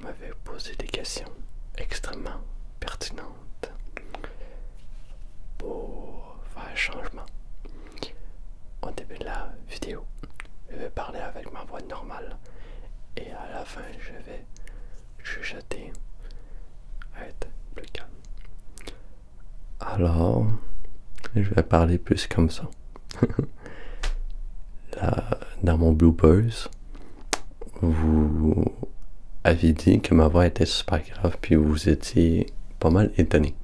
m'avez posé des questions extrêmement pertinentes pour faire changement. Au début de la vidéo, je vais parler avec ma voix normale et à la fin, je vais chuchoter, être plus calme. Alors, je vais parler plus comme ça. Là, dans mon bloopers, vous avez dit que ma voix était super grave, puis vous étiez pas mal étonné.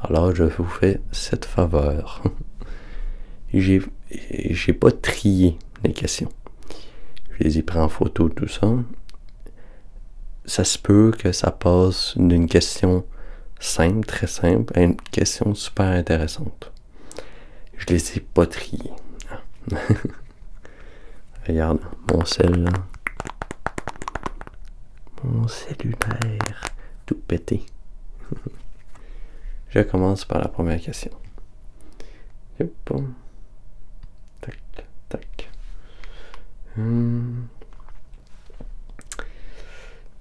Alors, je vous fais cette faveur. J'ai pas trié les questions. Je les ai pris en photo, tout ça. Ça se peut que ça passe d'une question simple, très simple, à une question super intéressante. Je les ai pas triés. Regarde, mon cell, là. Mon cellulaire, tout pété. Je commence par la première question. Yep. Tac, tac.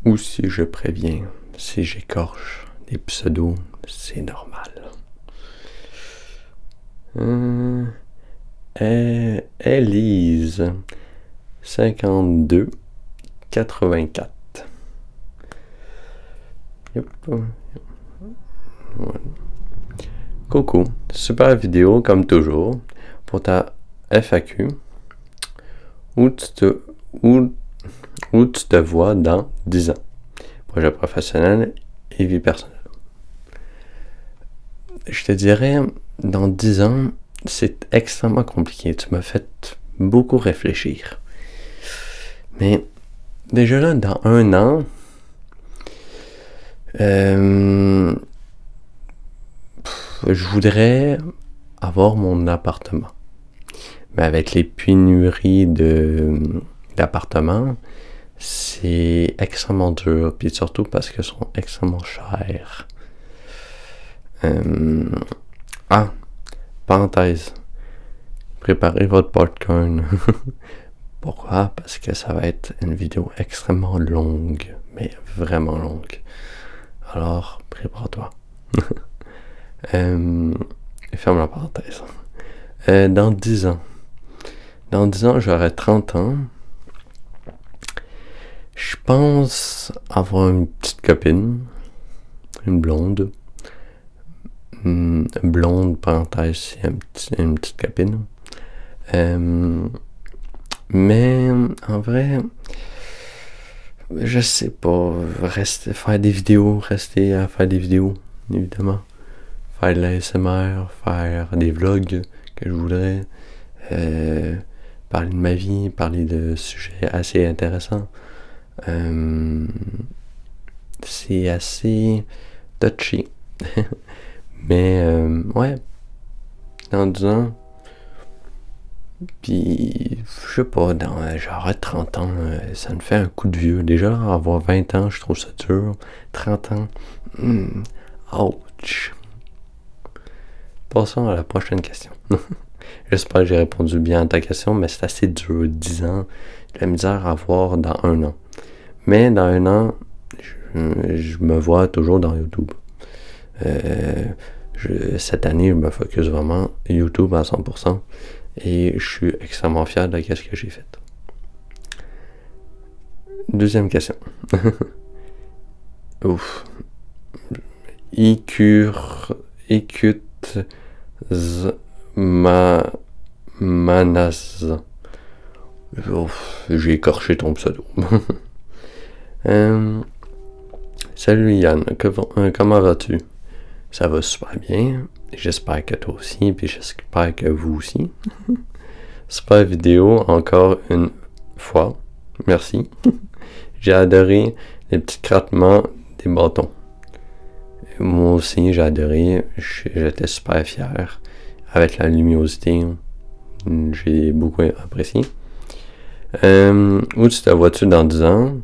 Ou si je préviens, si j'écorche des pseudos, c'est normal. Élise, 52, 84. Yep. Voilà. Coucou, super vidéo comme toujours. Pour ta FAQ, où tu te vois dans 10 ans? Projet professionnel et vie personnelle. Je te dirais, dans 10 ans, c'est extrêmement compliqué. Tu m'as fait beaucoup réfléchir. Mais déjà là, dans 1 an, je voudrais avoir mon appartement. Mais avec les pénuries d'appartements, c'est extrêmement dur. Puis surtout parce qu'ils sont extrêmement chers. Parenthèse. Préparez votre popcorn. Pourquoi? Parce que ça va être une vidéo extrêmement longue. Mais vraiment longue. Alors, prépare-toi. Ferme la parenthèse. Dans 10 ans. Dans 10 ans, j'aurai 30 ans. Je pense avoir une petite copine. Une blonde. Blonde, parenthèse, c'est une petite copine. Mais, en vrai, je sais pas. Faire des vidéos, rester à faire des vidéos, évidemment. Faire de l'ASMR, faire des vlogs que je voudrais. Parler de ma vie, parler de sujets assez intéressants. C'est assez touchy. Mais, ouais. Dans 10 ans. Puis, je sais pas, j'aurai 30 ans, ça me fait un coup de vieux. Déjà, avoir 20 ans, je trouve ça dur. 30 ans, ouch. Passons à la prochaine question. J'espère que j'ai répondu bien à ta question, mais c'est assez dur. 10 ans, j'ai la misère à voir dans 1 an. Mais dans 1 an, je me vois toujours dans YouTube. Cette année, je me focus vraiment YouTube à 100%. Et je suis extrêmement fier de ce que j'ai fait. Deuxième question. Ouf. Manaz. J'ai écorché ton pseudo. Salut Yann, comment vas-tu? Ça va super bien. J'espère que toi aussi, puis j'espère que vous aussi. Super vidéo, encore une fois. Merci. J'ai adoré les petits crattements des bâtons. Moi aussi, j'ai adoré. J'étais super fier. Avec la luminosité, j'ai beaucoup apprécié. Où te vois-tu dans 10 ans?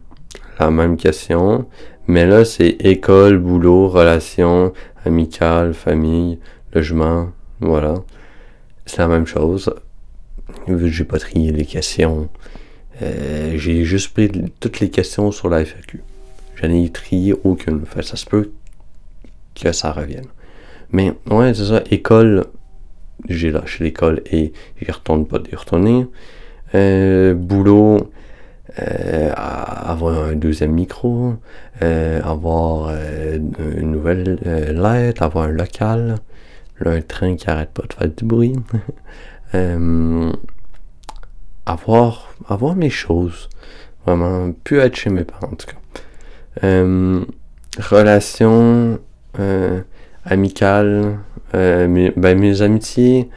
La même question. Mais là, c'est école, boulot, relations, amicales, famille, logement, voilà. C'est la même chose. J'ai pas trié les questions. J'ai juste pris toutes les questions sur la FAQ. j'en ai trié aucune. Fait ça se peut que ça revienne. Mais ouais, c'est ça, école, j'ai lâché l'école et j'y retourne pas d'y retourner. Boulot, avoir un deuxième micro, avoir une nouvelle lettre, avoir un local, là, un train qui arrête pas de faire du bruit, avoir mes choses, vraiment, plus être chez mes parents en tout cas. Relations amicales, mes amitiés,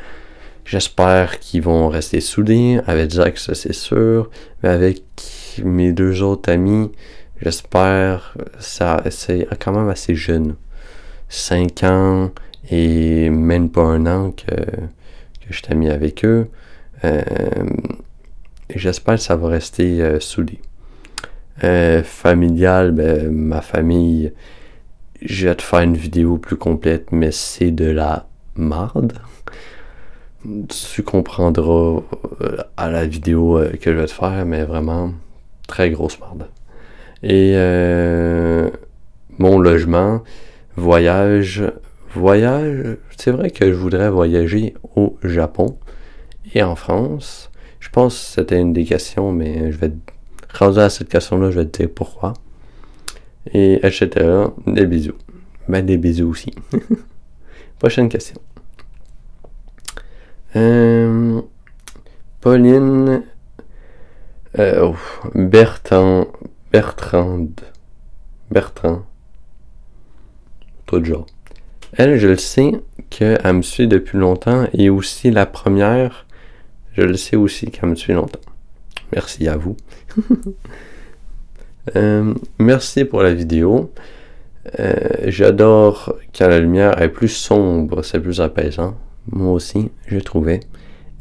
j'espère qu'ils vont rester soudés. Avec Zach, ça c'est sûr. Mais avec mes deux autres amis, j'espère, ça c'est quand même assez jeune. 5 ans et même pas un an que je suis ami avec eux. J'espère que ça va rester soudé. Familial, ma famille, je vais te faire une vidéo plus complète, mais c'est de la marde. Tu comprendras à la vidéo que je vais te faire, mais vraiment très grosse marde. Et mon logement, voyage, c'est vrai que je voudrais voyager au Japon et en France. Je pense que c'était une des questions, mais je vais rendu à cette question-là, je vais te dire pourquoi. Et etc. Des bisous. Des bisous aussi. Prochaine question. Pauline Bertrand, toi de genre. Elle, je le sais qu'elle me suit depuis longtemps et aussi la première, je le sais aussi qu'elle me suit longtemps. Merci à vous. Merci pour la vidéo. J'adore quand la lumière est plus sombre, c'est plus apaisant. Moi aussi, je trouvais.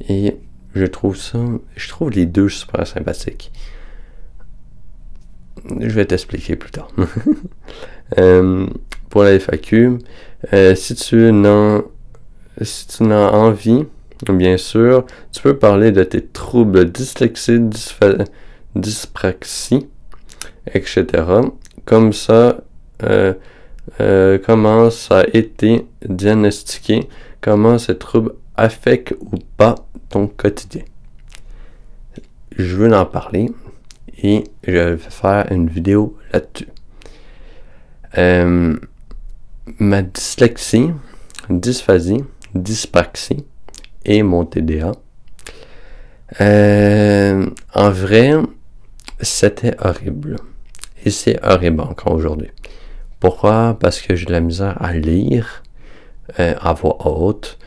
Et je trouve les deux super sympathiques. Je vais t'expliquer plus tard. Pour la FAQ, si tu en as envie, bien sûr, tu peux parler de tes troubles dyslexie, dyspraxie, etc. Comme ça, comment ça a été diagnostiqué, comment ces troubles affectent ou pas ton quotidien. Je veux en parler et je vais faire une vidéo là-dessus. Ma dyslexie, dysphasie, dyspraxie et mon TDA. En vrai, c'était horrible. Et c'est horrible encore aujourd'hui. Pourquoi? Parce que j'ai de la misère à lire à voix haute.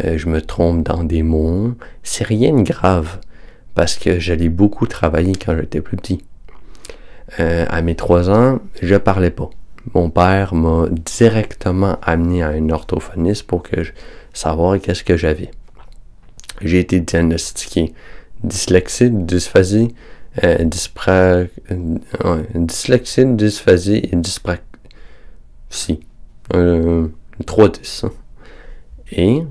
Je me trompe dans des mots. C'est rien de grave. Parce que j'allais beaucoup travailler quand j'étais plus petit. À mes 3 ans, je parlais pas. Mon père m'a directement amené à un orthophoniste pour que je savoir qu'est-ce que j'avais. J'ai été diagnostiqué dyslexie, dysphasie, dyslexie, dysphasie et dyspraxie. 3-10. Et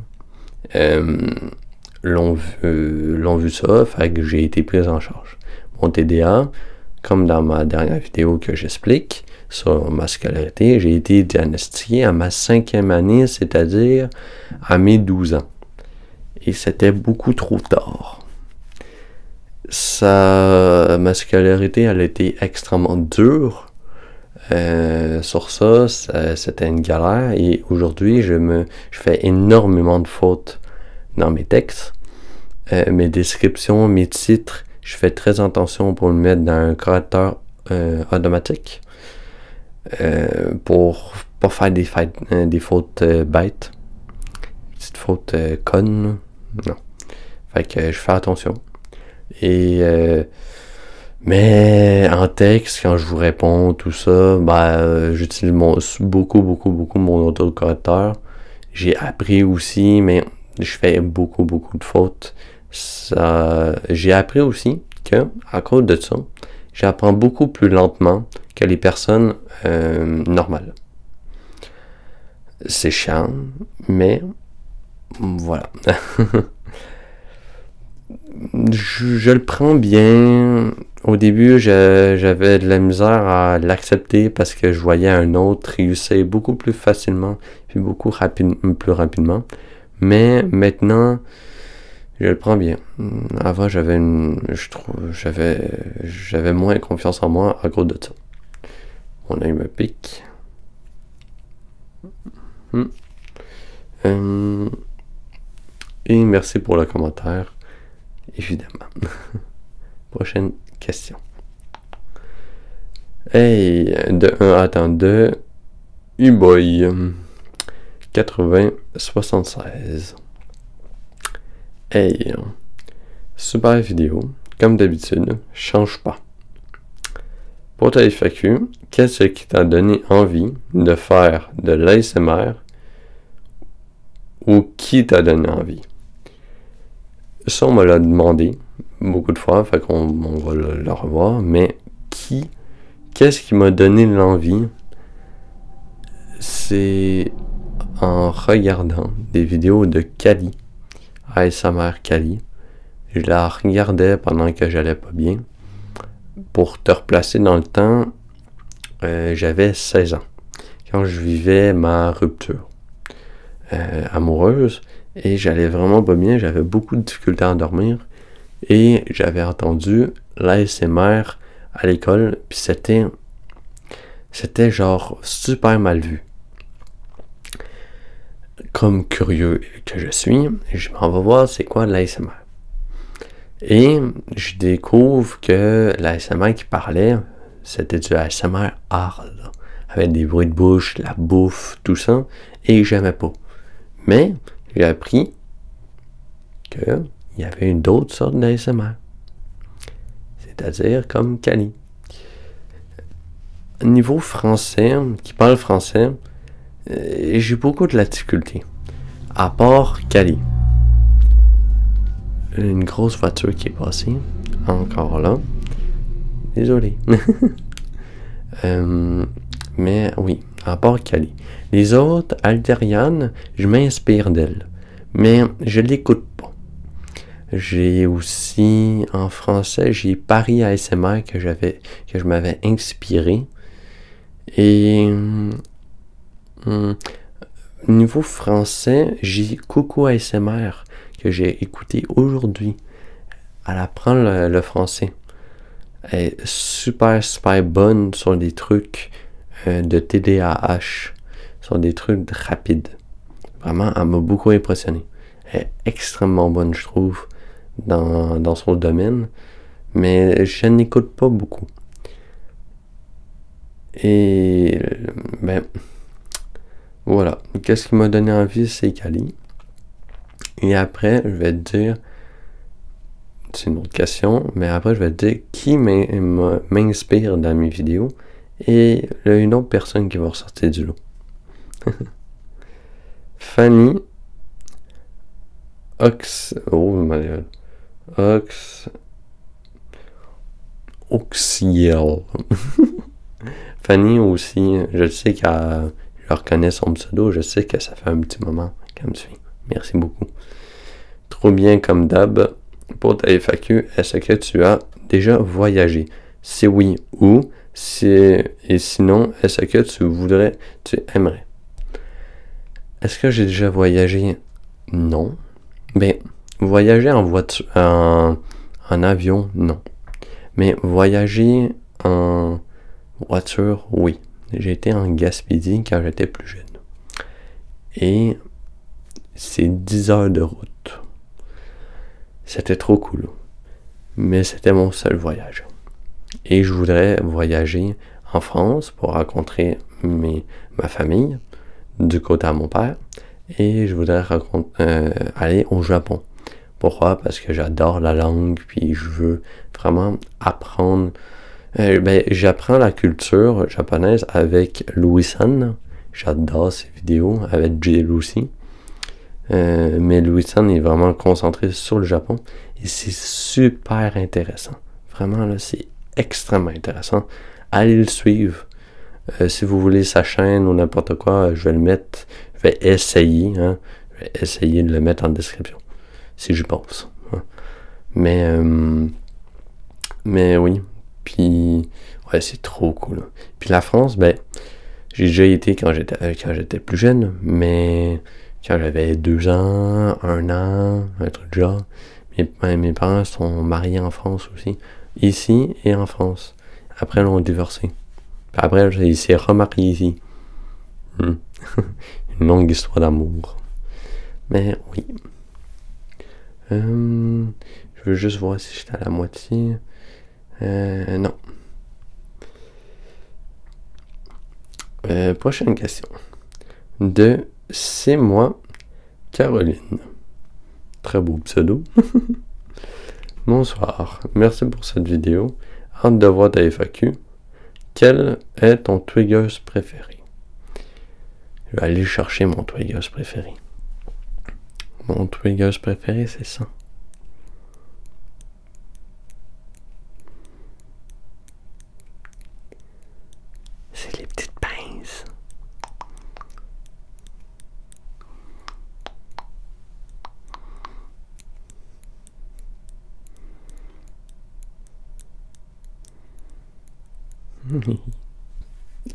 l'ont vu ça, fait que j'ai été pris en charge. Mon TDA, comme dans ma dernière vidéo que j'explique sur ma scolarité, j'ai été diagnostiqué à ma 5e année, c'est-à-dire à mes 12 ans. Et c'était beaucoup trop tard. Ma scolarité, elle a été extrêmement dure. Sur ça, c'était une galère. Et aujourd'hui, je fais énormément de fautes dans mes textes. Mes descriptions, mes titres, je fais très attention pour le mettre dans un correcteur automatique. Pour pas faire des fautes bêtes. Petites fautes connes. Non. Fait que je fais attention. Et mais en texte, quand je vous réponds, tout ça, j'utilise beaucoup mon autocorrecteur. J'ai appris aussi, mais je fais beaucoup de fautes. J'ai appris aussi que, à cause de ça, j'apprends beaucoup plus lentement que les personnes normales. C'est chiant, mais voilà. Je le prends bien, au début, j'avais de la misère à l'accepter parce que je voyais un autre réussir beaucoup plus facilement puis beaucoup plus rapidement. Mais maintenant, je le prends bien. Avant, j'avais moins confiance en moi à cause de ça. Mon œil me pique. Et merci pour le commentaire, évidemment. Prochaine question. Hey, de U-Boy 8076. Hey, super vidéo, comme d'habitude, change pas. Pour ta FAQ, qu'est-ce qui t'a donné envie de faire de l'ASMR ou qui t'a donné envie? Ça, on me l'a demandé beaucoup de fois, fait qu'on va le revoir, mais qu'est-ce qui m'a donné l'envie? C'est en regardant des vidéos de Kali, ASMR Kali. Je la regardais pendant que j'allais pas bien. Pour te replacer dans le temps, j'avais 16 ans, quand je vivais ma rupture amoureuse, et j'allais vraiment pas bien, j'avais beaucoup de difficultés à dormir, et j'avais entendu l'ASMR à l'école, puis c'était genre super mal vu. Comme curieux que je suis, je m'en vais voir c'est quoi l'ASMR. Et je découvre que l'ASMR qui parlait, c'était du ASMR hard, avec des bruits de bouche, la bouffe, tout ça, et j'aimais pas. Mais j'ai appris qu'il y avait d'autres sortes d'ASMR, c'est-à-dire comme Kali. Niveau français, qui parle français, j'ai beaucoup de la difficulté, à part Kali. Une grosse voiture qui est passée, encore là. Désolé. Mais oui, à part Kali. Les autres, Altériane, je m'inspire d'elle, mais je l'écoute pas. J'ai aussi, en français, j'ai Paris ASMR que je m'avais inspiré. Et niveau français, j'ai Coucou ASMR que j'ai écouté aujourd'hui. Elle apprend le français. Elle est super bonne sur des trucs de TDAH, sur des trucs rapides. Vraiment, elle m'a beaucoup impressionné. Elle est extrêmement bonne, je trouve, dans son domaine, mais je n'écoute pas beaucoup. Et ben voilà, qu'est-ce qui m'a donné envie, c'est Kali. Et après, je vais te dire, c'est une autre question, mais après, je vais te dire qui m'inspire dans mes vidéos, et il y a une autre personne qui va ressortir du lot. Fanny Oxiel. Fanny aussi, je sais qu'elle, je reconnais son pseudo, je sais que ça fait un petit moment qu'elle me suit. Merci beaucoup. Trop bien comme d'hab. Pour ta FAQ, est-ce que tu as déjà voyagé? Si oui, où? Et sinon, est-ce que tu aimerais? Est-ce que j'ai déjà voyagé? Non. Ben, voyager en voiture, en avion, non. Mais voyager en voiture, oui. J'ai été en Gaspésie quand j'étais plus jeune. Et c'est 10 heures de route. C'était trop cool. Mais c'était mon seul voyage. Et je voudrais voyager en France pour rencontrer ma famille du côté à mon père. Et je voudrais aller au Japon. Pourquoi? Parce que j'adore la langue, puis je veux vraiment apprendre. J'apprends la culture japonaise avec Louis-san. J'adore ses vidéos, avec Jay Lucy. Mais Louis-san est vraiment concentré sur le Japon. Et c'est super intéressant. Vraiment, là, c'est extrêmement intéressant. Allez le suivre. Si vous voulez sa chaîne ou n'importe quoi, je vais essayer de le mettre en description. Si j'y pense. Hein. Mais oui, Puis, ouais, c'est trop cool. Puis la France, ben, j'ai déjà été quand j'étais plus jeune, mais quand j'avais 2 ans, 1 an, un truc de genre. Mes parents sont mariés en France aussi. Ici et en France. Après, ils ont divorcé. Puis après, il s'est remarié ici. Une longue histoire d'amour. Mais oui. Je veux juste voir si j'étais à la moitié. Non. Prochaine question. De C'est moi, Caroline. Très beau pseudo. Bonsoir. Merci pour cette vidéo. Hâte de voir ta FAQ. Quel est ton Twigger's préféré? Je vais aller chercher mon Twigger's préféré. Mon Twigger's préféré, c'est ça. C'est les petites pinces.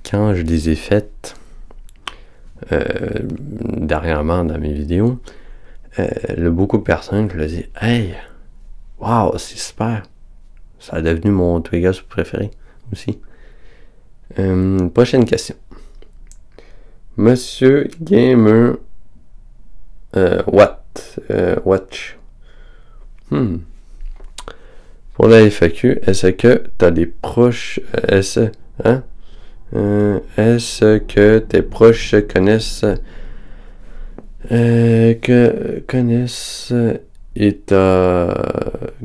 Quand je les ai faites dernièrement dans mes vidéos, beaucoup de personnes, je leur dis « Hey, wow, c'est super! » Ça a devenu mon Twigger's préféré aussi. Prochaine question. Monsieur Gamer Watch. Pour la FAQ, est-ce que t'as des proches... Est-ce que tes proches connaissent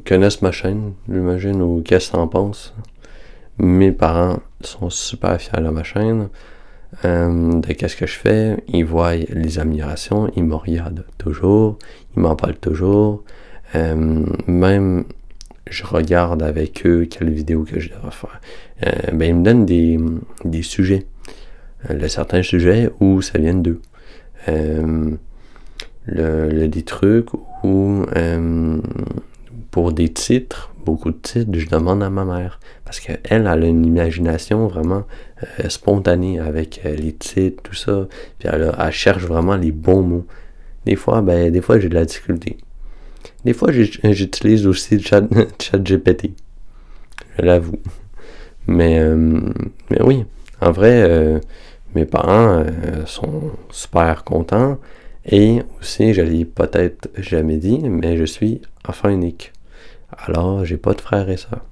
connaissent ma chaîne, j'imagine, ou qu'est-ce que t'en penses? Mes parents sont super fiers de ma chaîne, de qu'est-ce que je fais. Ils voient les améliorations, ils me regardent toujours, ils m'en parlent toujours. Même je regarde avec eux quelle vidéo que je devrais faire. Ben, ils me donnent des sujets. Certains sujets où ça vient d'eux. Des trucs où pour des titres, beaucoup de titres, je demande à ma mère. Parce qu'elle a une imagination vraiment spontanée avec les titres, tout ça. Puis elle cherche vraiment les bons mots. Des fois, j'ai de la difficulté. Des fois, j'utilise aussi ChatGPT. Je l'avoue. Mais oui, en vrai, mes parents sont super contents. Et aussi, je l'ai peut-être jamais dit, mais je suis enfant unique. Alors, j'ai pas de frères et sœurs.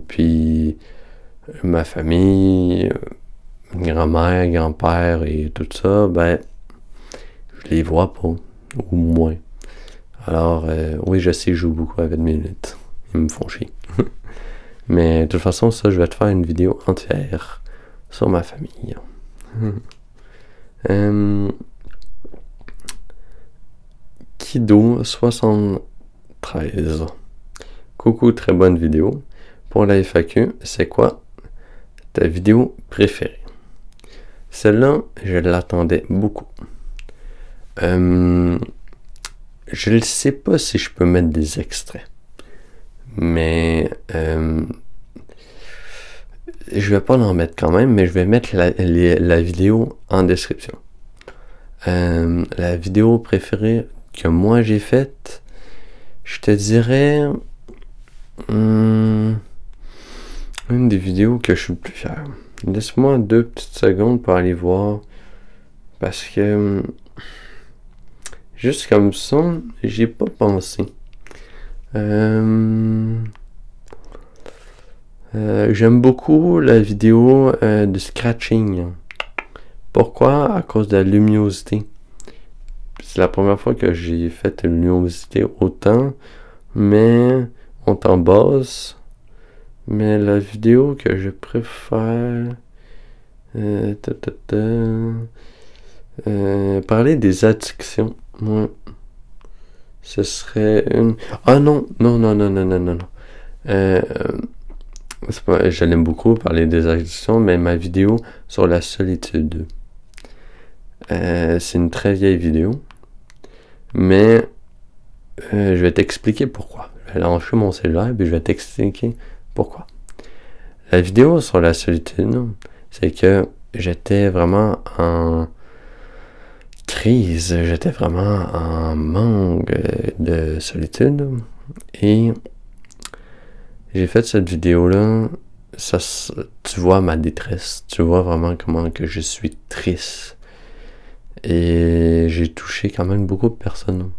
Puis, ma famille, grand-mère, grand-père et tout ça, ben, je les vois pas, ou moins. Alors, oui, je sais, je joue beaucoup avec mes lunettes. Ils me font chier. Mais de toute façon, ça, je vais te faire une vidéo entière sur ma famille. Kido73. Coucou, très bonne vidéo. Pour la FAQ, c'est quoi ta vidéo préférée? Celle-là, je l'attendais beaucoup. Je ne sais pas si je peux mettre des extraits. Mais je vais pas en mettre quand même, mais je vais mettre la vidéo en description. La vidéo préférée que moi j'ai faite, je te dirais une des vidéos que je suis le plus fier. Laisse-moi 2 petites secondes pour aller voir, parce que juste comme ça, j'ai pas pensé. J'aime beaucoup la vidéo de scratching. Pourquoi? À cause de la luminosité. C'est la première fois que j'ai fait une luminosité autant, mais autant basse. Mais la vidéo que je préfère... parler des addictions. Ouais. Ce serait une... Ah non. Je l'aime beaucoup parler des addictions, mais ma vidéo sur la solitude. C'est une très vieille vidéo. Mais je vais t'expliquer pourquoi. Je vais lancer mon cellulaire et je vais t'expliquer Pourquoi? La vidéo sur la solitude, c'est que j'étais vraiment en crise, j'étais vraiment en manque de solitude et j'ai fait cette vidéo-là, tu vois ma détresse, tu vois vraiment comment que je suis triste et j'ai touché quand même beaucoup de personnes.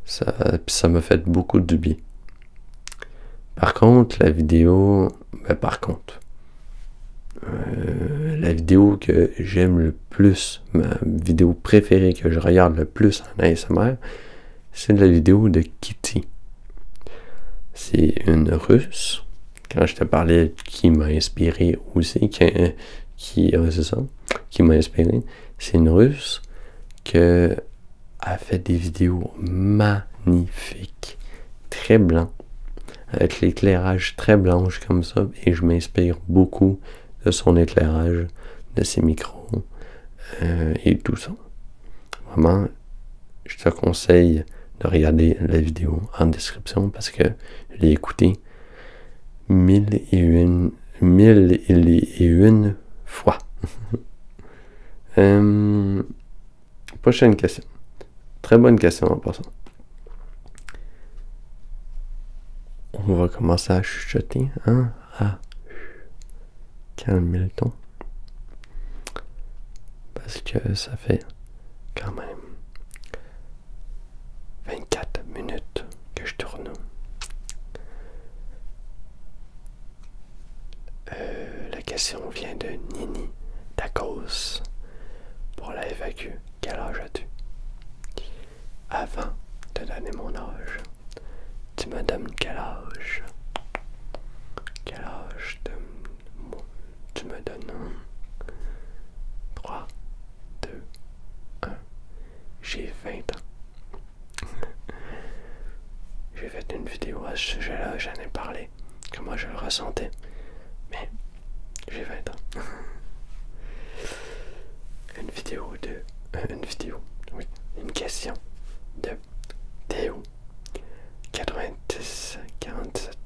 Ça m'a fait beaucoup de bien. Par contre, la vidéo, la vidéo que j'aime le plus, ma vidéo préférée que je regarde le plus en ASMR, c'est la vidéo de Kitty. C'est une Russe. Quand je te parlais qui m'a inspiré aussi, qui m'a inspiré, c'est une Russe qui a fait des vidéos magnifiques, très blancs, avec l'éclairage très blanche comme ça, et je m'inspire beaucoup de son éclairage, de ses micros et tout ça. Vraiment, je te conseille de regarder la vidéo en description parce que je l'ai écoutée 1001 fois. Prochaine question. Très bonne question en passant. On va commencer à chuchoter, hein? Calmer le ton. Parce que ça fait quand même 24 minutes que je tourne. La question vient de Nini Tacos. Pour la FAQ, quel âge as-tu? Avant de donner mon âge, tu me donnes quel âge? Quel âge tu me donnes? 3, 2, 1. J'ai 20 ans. J'ai fait une vidéo à ce sujet-là, j'en ai parlé, comment je le ressentais. Mais j'ai 20 ans. Une question de Théo 90 47.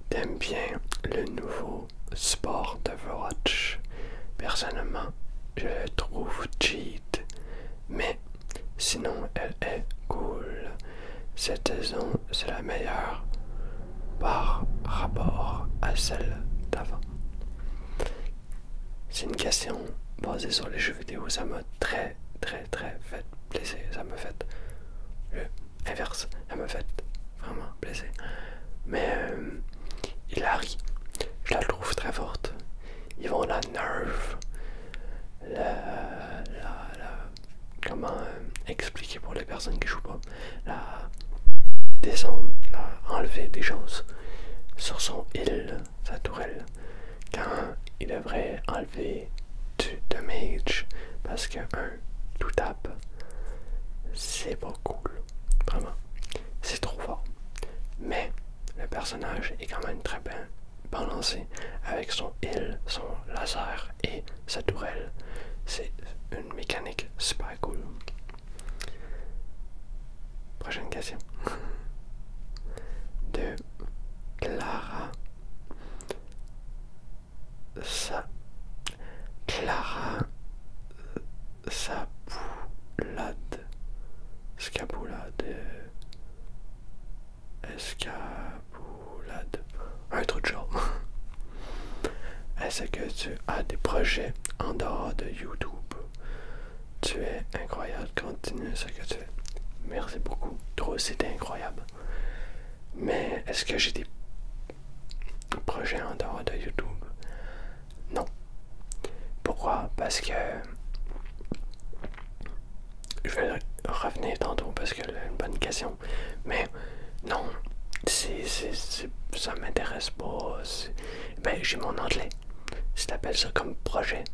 T'aimes bien le nouveau sport d'Overwatch? Personnellement, je le trouve cheat, mais sinon elle est cool. Cette saison, c'est la meilleure par rapport à celle d'avant. C'est une question basée sur les jeux vidéo. Ça m'a très fait plaisir. Ça m'a fait l'inverse. Ça m'a fait vraiment plaisir. Mais Hilary, je la trouve très forte. Ils vont la nerf. Comment expliquer pour les personnes qui jouent pas? La descendre, enlever des choses sur son île, sa tourelle, quand il devrait enlever du damage parce que tout tape, c'est pas cool, vraiment, c'est trop fort. Mais le personnage est quand même très bien balancé avec son île, son laser et sa tourelle. C'est une mécanique super cool. Prochaine question. De Clara Escaboulade, un truc de genre. Est-ce que tu as des projets en dehors de YouTube? Tu es incroyable, continue ce que tu fais. Merci beaucoup, toi aussi t'es incroyable. Mais est-ce que j'ai des projets en dehors de YouTube? Non. Pourquoi? Parce que je vais revenir tantôt parce que c'est une bonne question. Mais non, ça m'intéresse pas. Ben, j'ai mon anglais. Si t'appelles ça comme projet.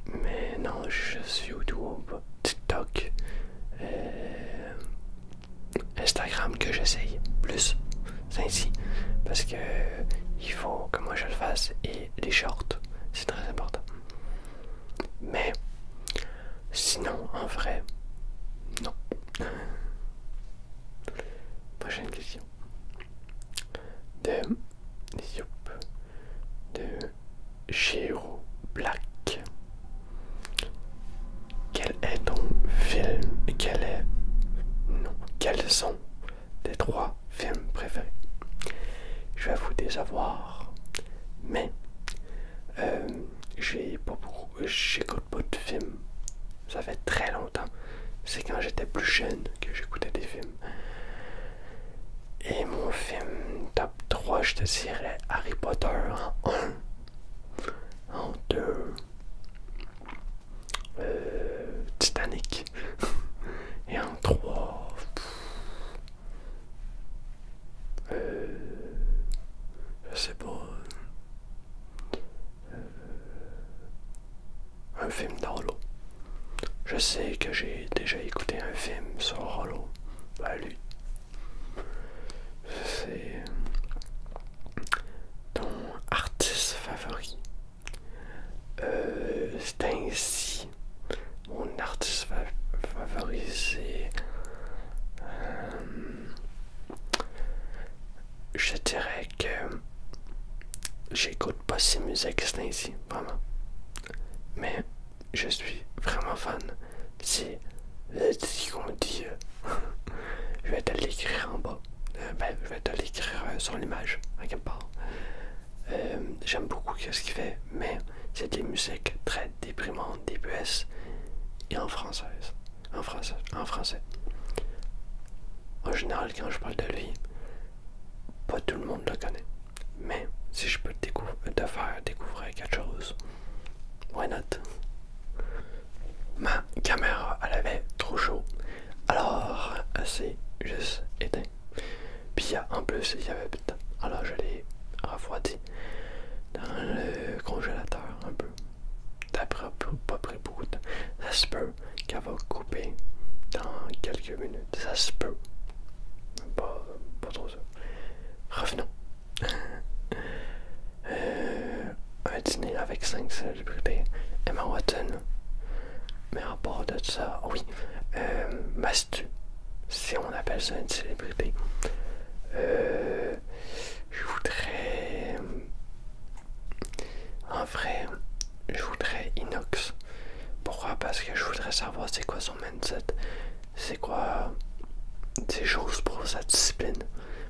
Mais non, juste YouTube, TikTok, Instagram que j'essaye plus. C'est ainsi. Parce que il faut que moi je le fasse. Et les shorts, c'est très important. Mais sinon, en vrai, non. de youp, de Shiro Black. Quel est ton film? Quels sont tes 3 films préférés? Je vais vous décevoir, mais j'écoute pas de films. Ça fait très longtemps. C'est quand j'étais plus jeune que j'écoutais des films. Et mon film top 3, je te dirais Harry Potter en 1. En 2, Titanic. Et en 3, je sais pas. Un film d'Holo. Je sais que j'ai déjà écouté un film sur Holo. Ben lui, c'est ton artiste favori. C'est ainsi. Mon artiste favori, c'est... je dirais que j'écoute pas ces musiques, c'est ainsi, vraiment. Mais je suis vraiment fan. C'est ce qu'on dit. Je vais te l'écrire en bas. Je vais te l'écrire sur l'image, à quelque part. J'aime beaucoup ce qu'il fait, mais c'est des musiques très déprimantes, DPS et en française. En français. En général, quand je parle de lui, pas tout le monde le connaît. Mais si je peux te faire découvrir quelque chose, why not? Ma caméra, elle avait trop chaud. Alors, elle s'est juste éteinte. Puis en plus, il y avait plus de temps. Alors, je l'ai refroidi dans le congélateur un peu. Ça n'a pas pris beaucoup de temps. Ça se peut qu'elle va couper dans quelques minutes. Ça se peut. Pas trop ça. Revenons. Un dîner avec 5 célébrités. Emma Watson. Mais en part de ça, oui. Mastu. Si on appelle ça une célébrité. Je voudrais... En vrai, je voudrais Inox. Pourquoi? Parce que je voudrais savoir c'est quoi son mindset. C'est quoi ses choses pour sa discipline.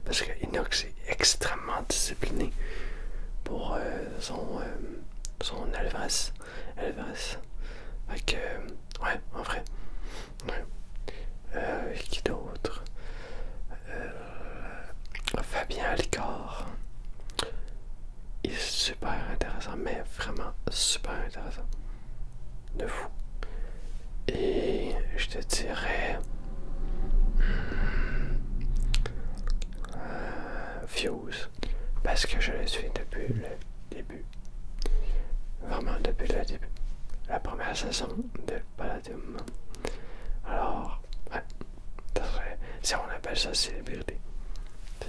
Parce que Inox est extrêmement discipliné pour son Elvas. Fait que, ouais, en vrai. Ouais. Qui d'autre? Fabien Alicard. Il est super intéressant, mais vraiment super intéressant. De fou. Et je te dirais... Fuse. Parce que je le suis depuis le début. Vraiment depuis le début. La première saison de Palladium. Alors, ouais. Si on appelle ça célébrité.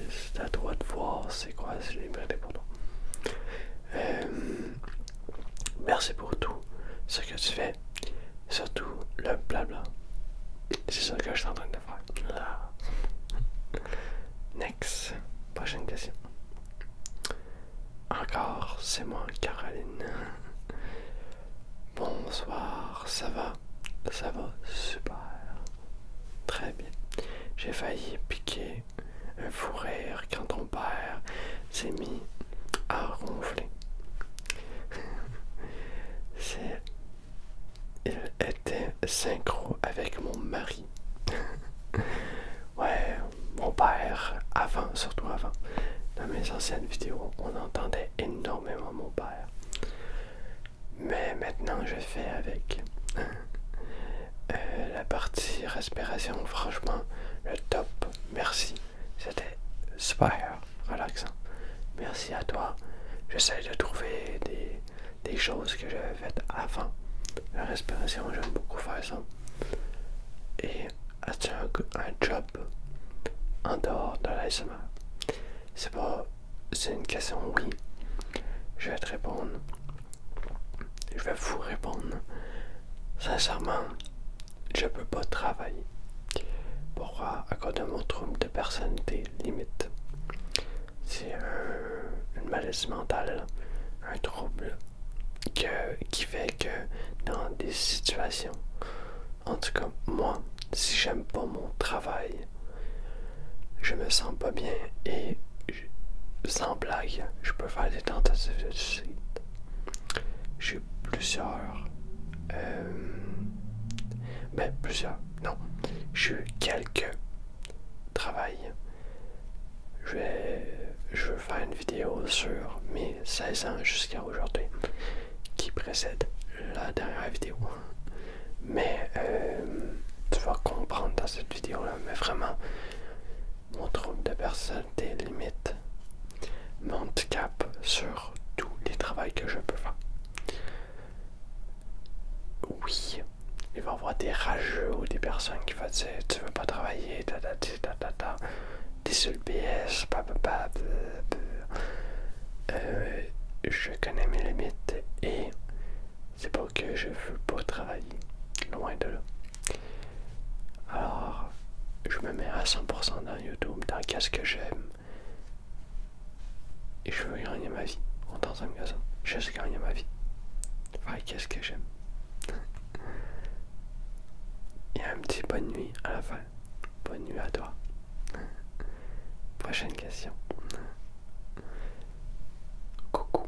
C'est à toi de voir c'est quoi la célébrité pour toi. Merci pour tout ce que tu fais. Surtout le blabla. C'est ça que je suis en train de faire. Là. Next. Prochaine question. Encore, c'est moi, Caroline. Bonsoir, ça va? Ça va super. Très bien. J'ai failli piquer un fou rire quand ton père s'est mis à ronfler. Il était synchro avec mon mari. Ouais, mon père, surtout avant, dans mes anciennes vidéos, on entendait énormément mon père. Mais maintenant, je fais avec. La partie respiration, franchement, le top. Merci. C'était super relaxant. Merci à toi. J'essaie de trouver des choses que j'avais faites avant. La respiration, j'aime beaucoup faire ça. Et as-tu un job en dehors de l'ASMR? C'est une question, oui. Je vais te répondre. Je vais vous répondre. Sincèrement, je peux pas travailler. Pourquoi? À cause de mon trouble de personnalité limite. C'est un maladie mentale, un trouble qui fait que dans des situations, en tout cas moi, si j'aime pas mon travail, je me sens pas bien et sans blague, je peux faire des tentatives de suicide. J'ai plusieurs, non, j'ai eu quelques travails. Je veux faire une vidéo sur mes 16 ans jusqu'à aujourd'hui, qui précède la dernière vidéo. Mais tu vas comprendre dans cette vidéo-là, mais vraiment, mon trouble de personnalité limite mon handicap sur tous les travaux que je peux faire. Oui, il va y avoir des rageux ou des personnes qui vont dire tu veux pas travailler, t'es sur le PS, je connais mes limites et c'est pas que je veux pas travailler, loin de là. Alors, je me mets à 100% dans YouTube, dans qu'est-ce que j'aime. Et je veux gagner ma vie. On t'en simple que ça. Juste gagner ma vie. Faire qu'est-ce que j'aime. Il y a un petit bonne nuit à la fin. Bonne nuit à toi. Prochaine question. Coucou.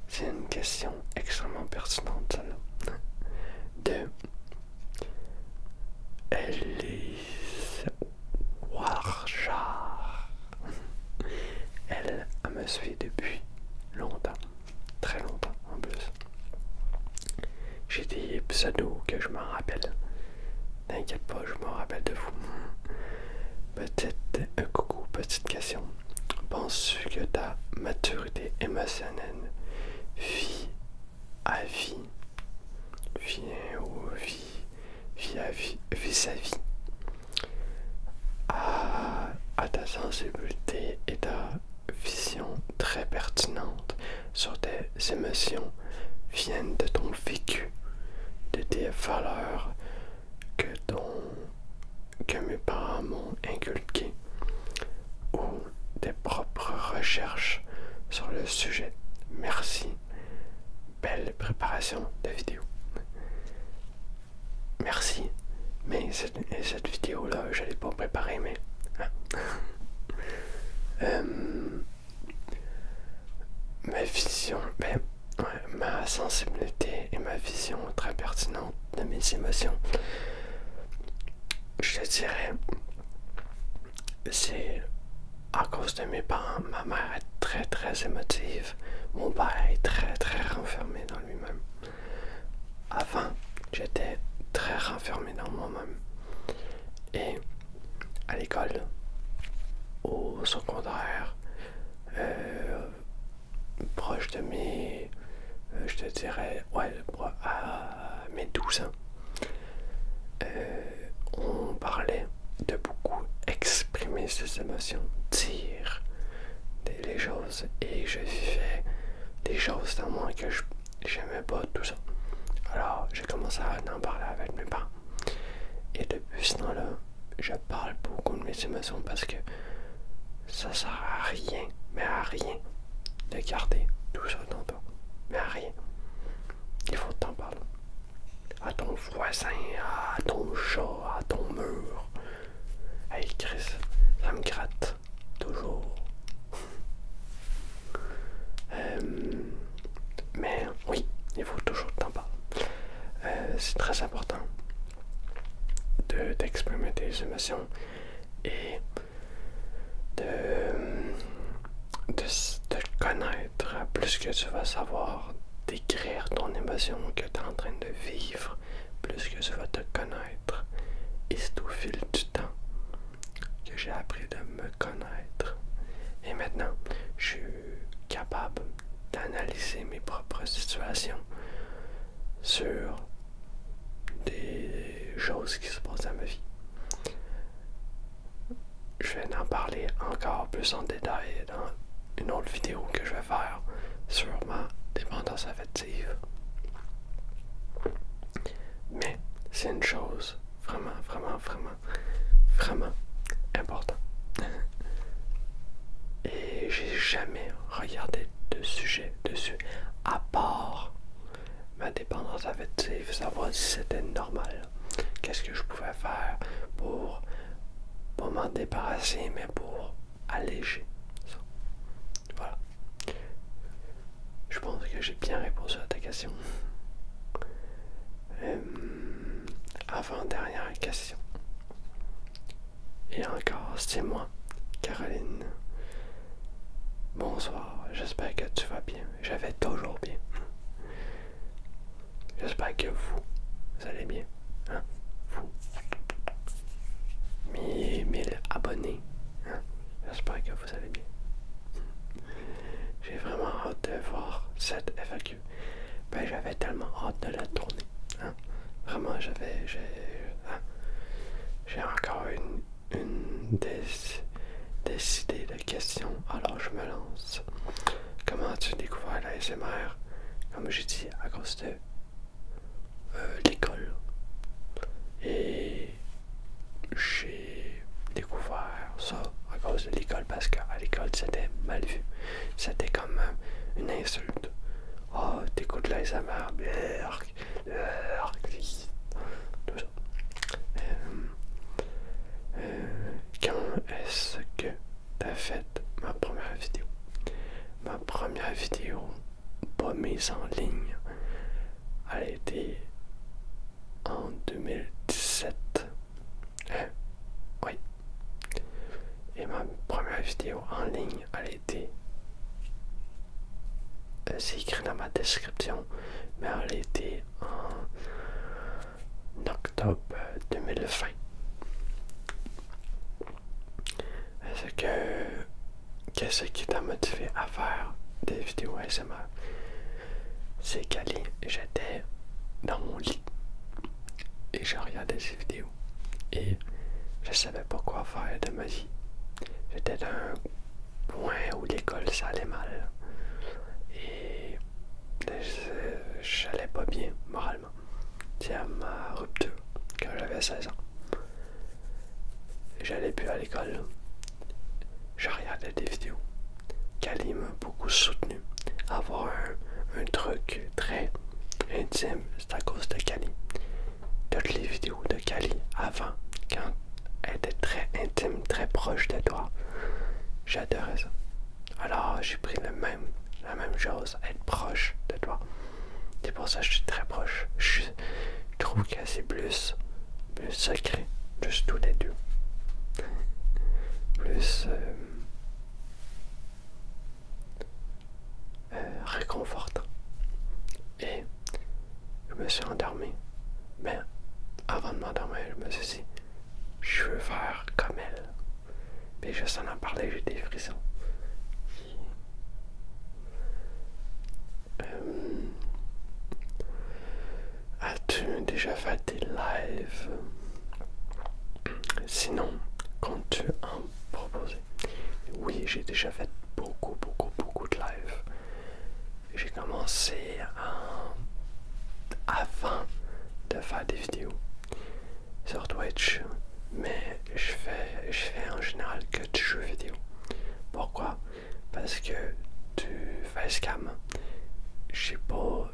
C'est une question extrêmement pertinente, celle-là. De Elise Warjar. Elle me suit depuis longtemps. Très longtemps en plus. J'ai des pseudos que je m'en rappelle. T'inquiète pas, je me rappelle de vous. Coucou, petite question. Penses-tu que ta maturité émotionnelle vis à vie vis-à-vis à ta sensibilité et ta vision très pertinente sur tes émotions viennent de ton vécu, de tes valeurs que mes parents m'ont inculquées ou des propres recherches sur le sujet. Merci. Belle préparation de vidéo. Merci. Mais cette vidéo-là, je ne l'ai pas préparée, mais... ma vision, ma sensibilité et ma vision très pertinente de mes émotions, je te dirais, c'est à cause de mes parents. Ma mère est très très émotive, mon père est très très renfermé dans lui-même. Avant, j'étais très renfermé dans moi-même. Et à l'école, au secondaire, proche de mes, je te dirais, à mes 12 ans, on parlait de beaucoup exprimer ses émotions, dire les choses, et je vivais des choses dans moi que j'aimais pas, tout ça. Alors j'ai commencé à en parler avec mes parents, et depuis ce temps-là, je parle beaucoup de mes émotions parce que ça sert à rien, mais à rien, de garder tout ça dans toi, mais à rien. Il faut t'en parler. À ton voisin, à ton chat, à ton mur. Hey Chris, ça me gratte toujours. Mais oui, il faut toujours t'en parler. C'est très important d'exprimer tes émotions et de connaître. Plus que tu vas savoir décrire ton émotion que tu es en train de vivre, plus que tu vas te connaître. Et c'est au fil du temps que j'ai appris de me connaître. Et maintenant, je suis capable d'analyser mes propres situations sur des choses qui se passent dans ma vie. Je vais en parler encore plus en détail dans une autre vidéo que je vais faire sur ma dépendance affective. Mais c'est une chose vraiment importante. Et j'ai jamais regarder de sujets dessus, à part ma dépendance affective, savoir si c'était normal. Qu'est-ce que je pouvais faire pour pas m'en débarrasser, mais pour alléger ça. Voilà. Je pense que j'ai bien répondu à ta question. Avant-dernière question. Et encore, c'est moi, Caroline. Bonsoir, j'espère que tu vas bien. Je vais toujours bien. J'espère que vous allez bien. Hein? Vous. 1000 abonnés. Hein? J'espère que vous allez bien. J'ai vraiment hâte de voir cette FAQ. Ben, j'avais tellement hâte de la tourner. Hein? Vraiment, j'ai encore des idées de questions. Alors, je me lance. Comment as-tu découvert la SMR? Comme j'ai dit, à cause de l'école. Et j'ai découvert ça à cause de l'école parce qu'à l'école, c'était mal vu. C'était comme une insulte. Oh, t'écoutes la SMR, tout ça. Quand est-ce que t'as fait ma première vidéo? Ma première vidéo, pas mise en ligne, elle a été en 2017. Oui. Et ma première vidéo en ligne, elle a été... c'est écrit dans ma description, mais elle a été en octobre 2020. Qu'est-ce qui t'a motivé à faire des vidéos ASMR? C'est qu'Ali, j'étais dans mon lit et je regardais ces vidéos et je savais pas quoi faire de ma vie. J'étais dans un point où l'école ça allait mal et j'allais pas bien moralement. C'est à ma rupture quand j'avais 16 ans. J'allais plus à l'école. Je regardais des vidéos. Kali m'a beaucoup soutenu. Avoir un truc très intime, c'est à cause de Kali. Toutes les vidéos de Kali avant, quand elle était très intime, très proche de toi, j'adorais ça. Alors j'ai pris la même chose, être proche de toi. C'est pour ça que je suis très proche. Je trouve que c'est plus secret, plus tous les deux. Plus réconfortant. Et je me suis endormi. Mais avant de m'endormir, je me suis dit, je veux faire comme elle. Puis juste en parler, j'ai des frissons. As-tu déjà fait des lives? Sinon, comptes-tu en proposer? Oui, j'ai déjà fait beaucoup de lives. J'ai commencé avant de faire des vidéos sur Twitch, mais je fais en général que du jeu vidéo. Pourquoi? Parce que du facecam, j'ai pas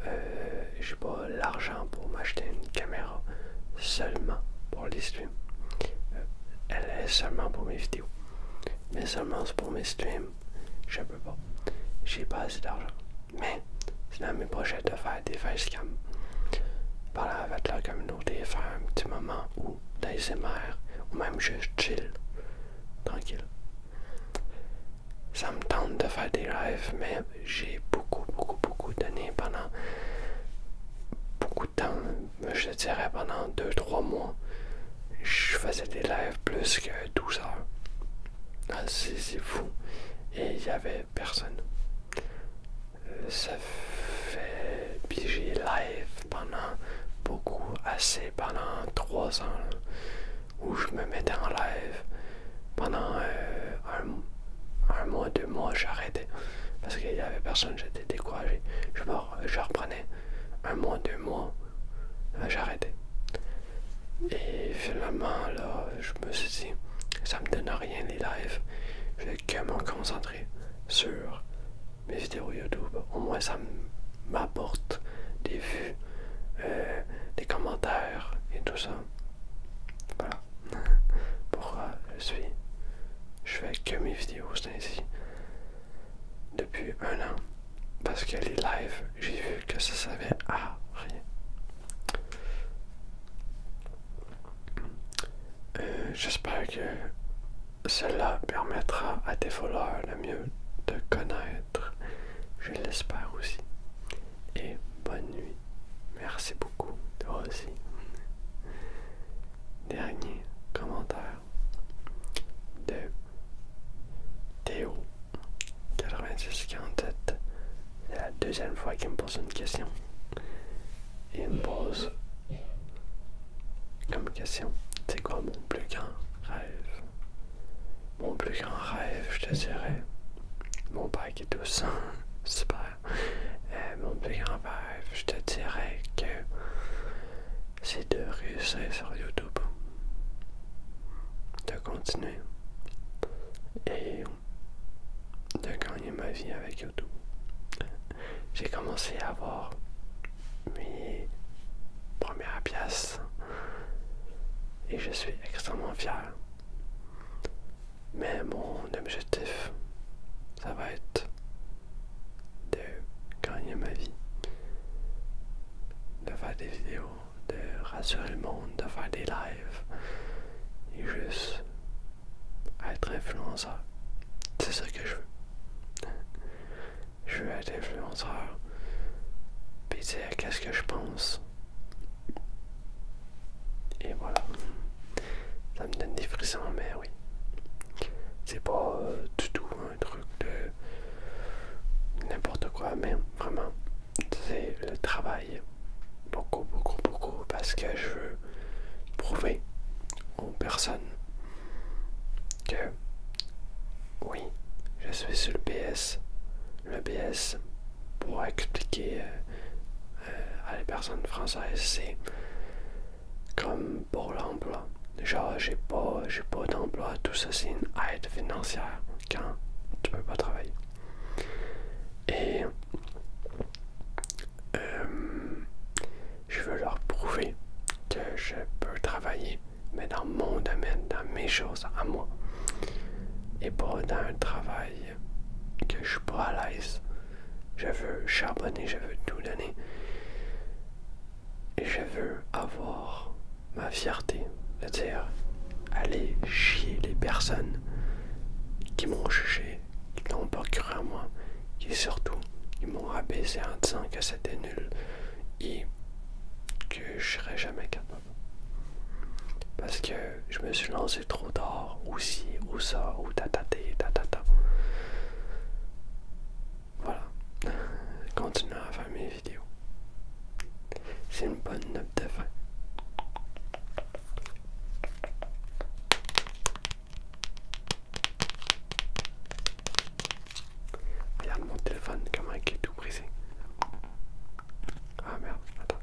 l'argent pour m'acheter une caméra seulement pour les streams. Elle est seulement pour mes vidéos. Mais seulement pour mes streams, je peux pas. J'ai pas assez d'argent. Mais c'est dans mes projets de faire des facecam. Parler avec la communauté, faire un petit moment ou d'ASMR ou même juste chill, tranquille. Ça me tente de faire des lives, mais j'ai beaucoup donné pendant beaucoup de temps, je dirais pendant 2-3 mois. Je faisais des lives plus que 12 heures. Ah, c'est fou. Et il y avait personne. Ça fait... Puis j'ai live pendant pendant 3 ans, là, où je me mettais en live. Pendant un mois, 2 mois, j'arrêtais. Parce qu'il y avait personne, j'étais découragé. Je reprenais 1 mois, 2 mois, j'arrêtais. Et finalement, là, je me suis dit, ça me donne rien les lives. Je vais que me concentrer sur mes vidéos YouTube. Au moins ça m'apporte des vues, des commentaires et tout ça. Voilà. Pourquoi je fais que mes vidéos, c'est ainsi. Depuis 1 an. Parce que les lives, j'ai vu que ça servait à rien. J'espère que cela permettra à tes followers de mieux te connaître. Je l'espère aussi. Et bonne nuit. Merci beaucoup. Toi aussi. Dernier commentaire de Théo 9647. C'est la deuxième fois qu'il me pose une question. Et il me pose comme question: c'est quoi mon plus grand rêve? Mon plus grand rêve, je te dirais, mon père qui est douce, super. Mon plus grand rêve, je te dirais que c'est de réussir sur YouTube, de continuer et de gagner ma vie avec YouTube. J'ai commencé à avoir mes premières pièces et je suis extrêmement fier. Mais mon objectif, ça va être de gagner ma vie, de faire des vidéos, de rassurer le monde, de faire des lives et juste être influenceur. C'est ça que je veux. Je veux être influenceur puis dire qu'est-ce que je pense. Et voilà. Ça me donne des frissons, mais oui. C'est pas du tout un truc de n'importe quoi, mais vraiment, c'est le travail. Beaucoup, beaucoup, beaucoup, parce que je veux prouver aux personnes que oui, je suis sur le BS. Le BS, pour expliquer à les personnes françaises, c'est comme pour l'emploi. Genre, j'ai pas d'emploi, tout ça c'est une aide financière quand tu peux pas travailler. Et je veux leur prouver que je peux travailler, mais dans mon domaine, dans mes choses à moi. Et pas dans un travail que je suis pas à l'aise. Je veux charbonner, je veux tout donner. Et je veux avoir ma fierté de dire aller chier les personnes qui m'ont jugé, qui n'ont pas cru à moi, qui surtout ils m'ont rabaissé en disant que c'était nul et que je serais jamais capable. Parce que je me suis lancé trop tard, ou ci, ou ça, ou tataté, tatata. Voilà. Continuer à faire mes vidéos. C'est une bonne note de fin. Regarde mon téléphone, comment il est tout brisé. Ah merde, attends.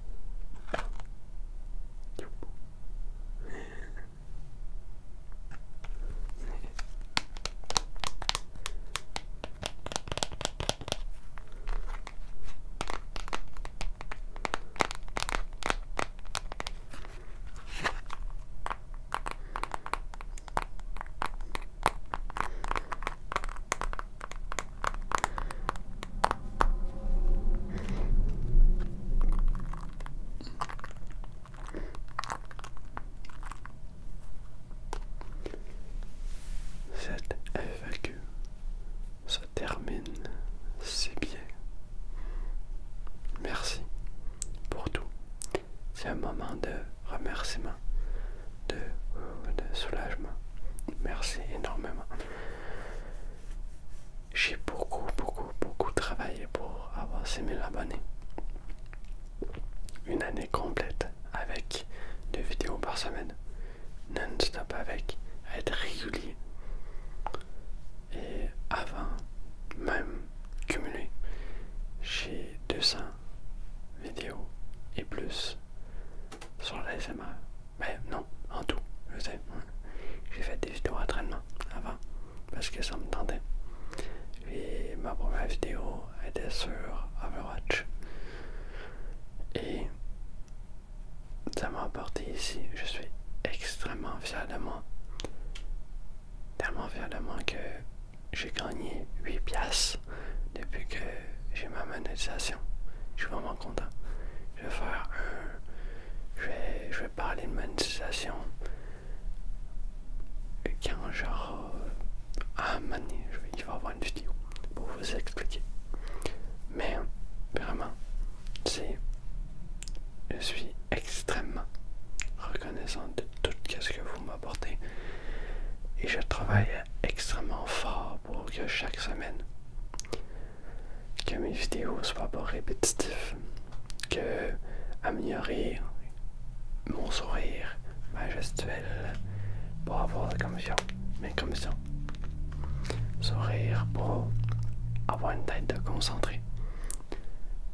Cette FAQ se termine si bien. Merci pour tout. C'est un moment de remerciement, de soulagement. Merci énormément. J'ai beaucoup travaillé pour avoir 6000 abonnés. Une année complète avec 2 vidéos par semaine. Non-stop avec être régulier. Et avant même cumulé, j'ai 200 vidéos et plus sur l'ASMR. Mais non, en tout, je sais. J'ai fait des vidéos d'entraînement avant parce que ça me tentait. Et ma première vidéo était sur Overwatch. Et ça m'a apporté ici. Je suis extrêmement fier de moi. Tellement fier de moi que j'ai gagné 8 piastres depuis que j'ai ma monétisation. Je suis vraiment content. Je vais faire je vais parler de monétisation quand genre il va y avoir une vidéo pour vous expliquer. Mais vraiment, je suis extrêmement reconnaissant de tout ce que vous m'apportez. Et je travaille extrêmement fort pour que chaque semaine, que mes vidéos soient pas répétitives, que améliorer mon sourire, ma gestuelle, pour avoir mes commissions. Sourire pour avoir une tête de concentré.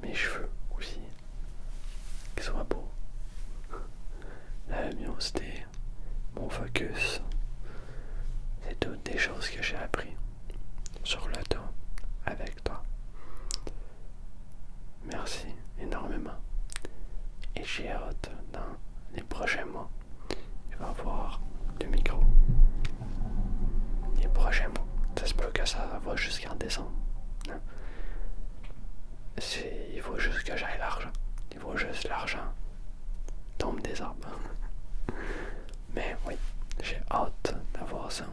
Mes cheveux aussi, qu'ils soient beaux. La luminosité, mon focus, c'est toutes des choses que j'ai appris sur le tas avec toi. Merci énormément. Et j'ai hâte dans les prochains mois. Il va y avoir le micro. Les prochains mois. Ça se peut que ça va jusqu'en décembre. Non? Il faut juste que j'aille l'argent. Il faut juste l'argent tombe des arbres. Mais oui, j'ai hâte d'avoir ça.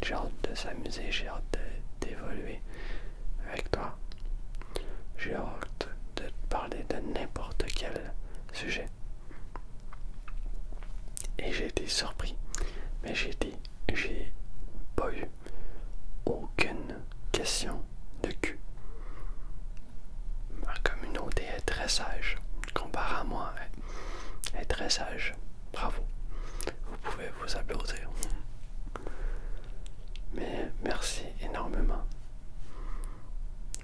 J'ai hâte de s'amuser, j'ai hâte d'évoluer avec toi. J'ai hâte de te parler de n'importe quel sujet. Et j'ai été surpris, mais j'ai pas eu aucune question de cul. Ma communauté est très sage, comparé à moi, elle est très sage. Bravo, vous pouvez vous applaudir. Mais merci énormément.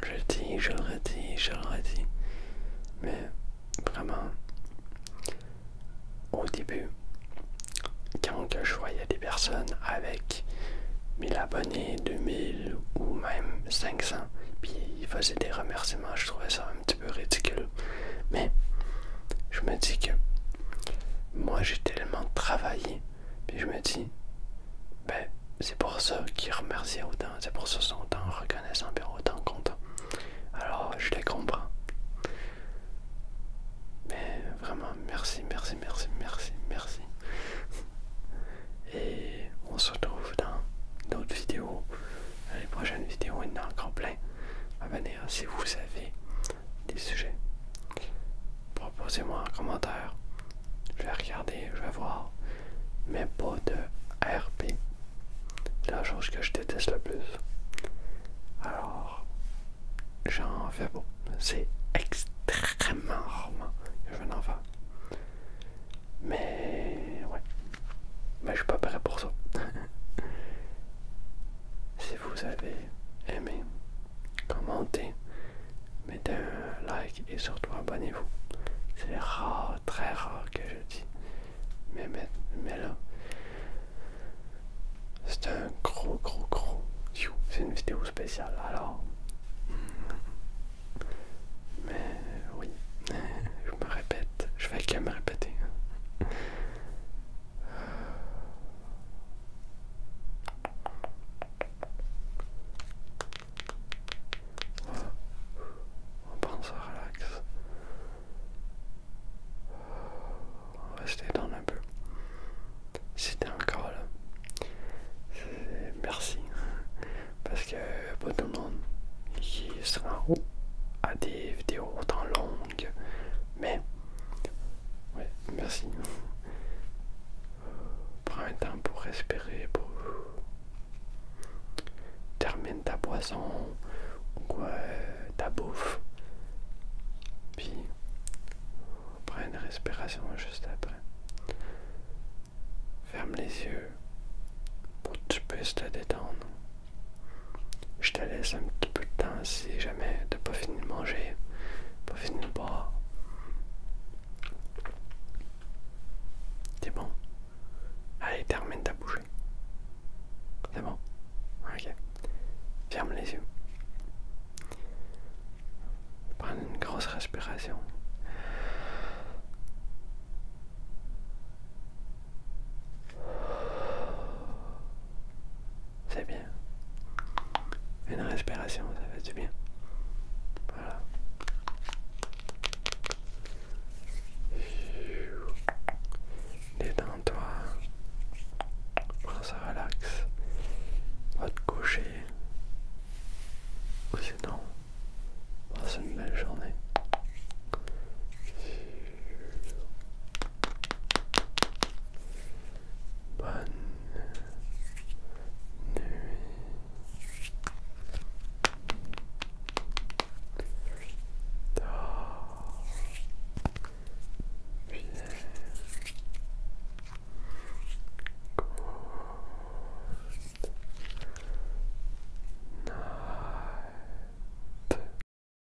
Je le dis, je le redis, je le redis. Mais vraiment, au début, quand je voyais des personnes avec 1000 abonnés, 2000 ou même 500, puis ils faisaient des remerciements, je trouvais ça un petit peu ridicule. Mais je me dis que moi j'ai tellement travaillé, puis je me dis, ben c'est pour ça qu'ils remerciaient autant, c'est pour ça qu'ils sont autant reconnaissants et autant contents. Alors je les comprends. Mais vraiment merci, merci, merci, merci, merci. Et on se retrouve dans d'autres vidéos. Dans les prochaines vidéos, il y en a encore plein à venir. Si vous avez des sujets, proposez-moi en commentaire. Je vais regarder, je vais voir. Mais pas de RP. C'est la chose que je déteste le plus. Alors, j'en fais pas. C'est extrêmement rarement que je vais en faire. Mais ouais. Mais je suis pas prêt pour ça. Si vous avez aimé, commentez, mettez un like et surtout abonnez-vous. C'est rare, très rare que je dis. Mais là, c'est un gros. C'est une vidéo spéciale alors. Mais oui, je me répète, je vais que me répéter. On pense à relax. On va se détendre un peu. Si t'es encore là, merci. Parce que pas tout le monde qui se rend à des vidéos autant longues. Mais, ouais, merci. Prends un temps pour respirer, pour termine ta boisson ou ta bouffe. Puis, prends une respiration juste après. Ferme les yeux pour que tu puisses te détendre. Je te laisse un petit peu de temps si jamais t'as pas fini de manger, pas fini de boire. C'est bon? Allez, termine ta bouchée. C'est bon? Ok. Ferme les yeux. passe une belle journée.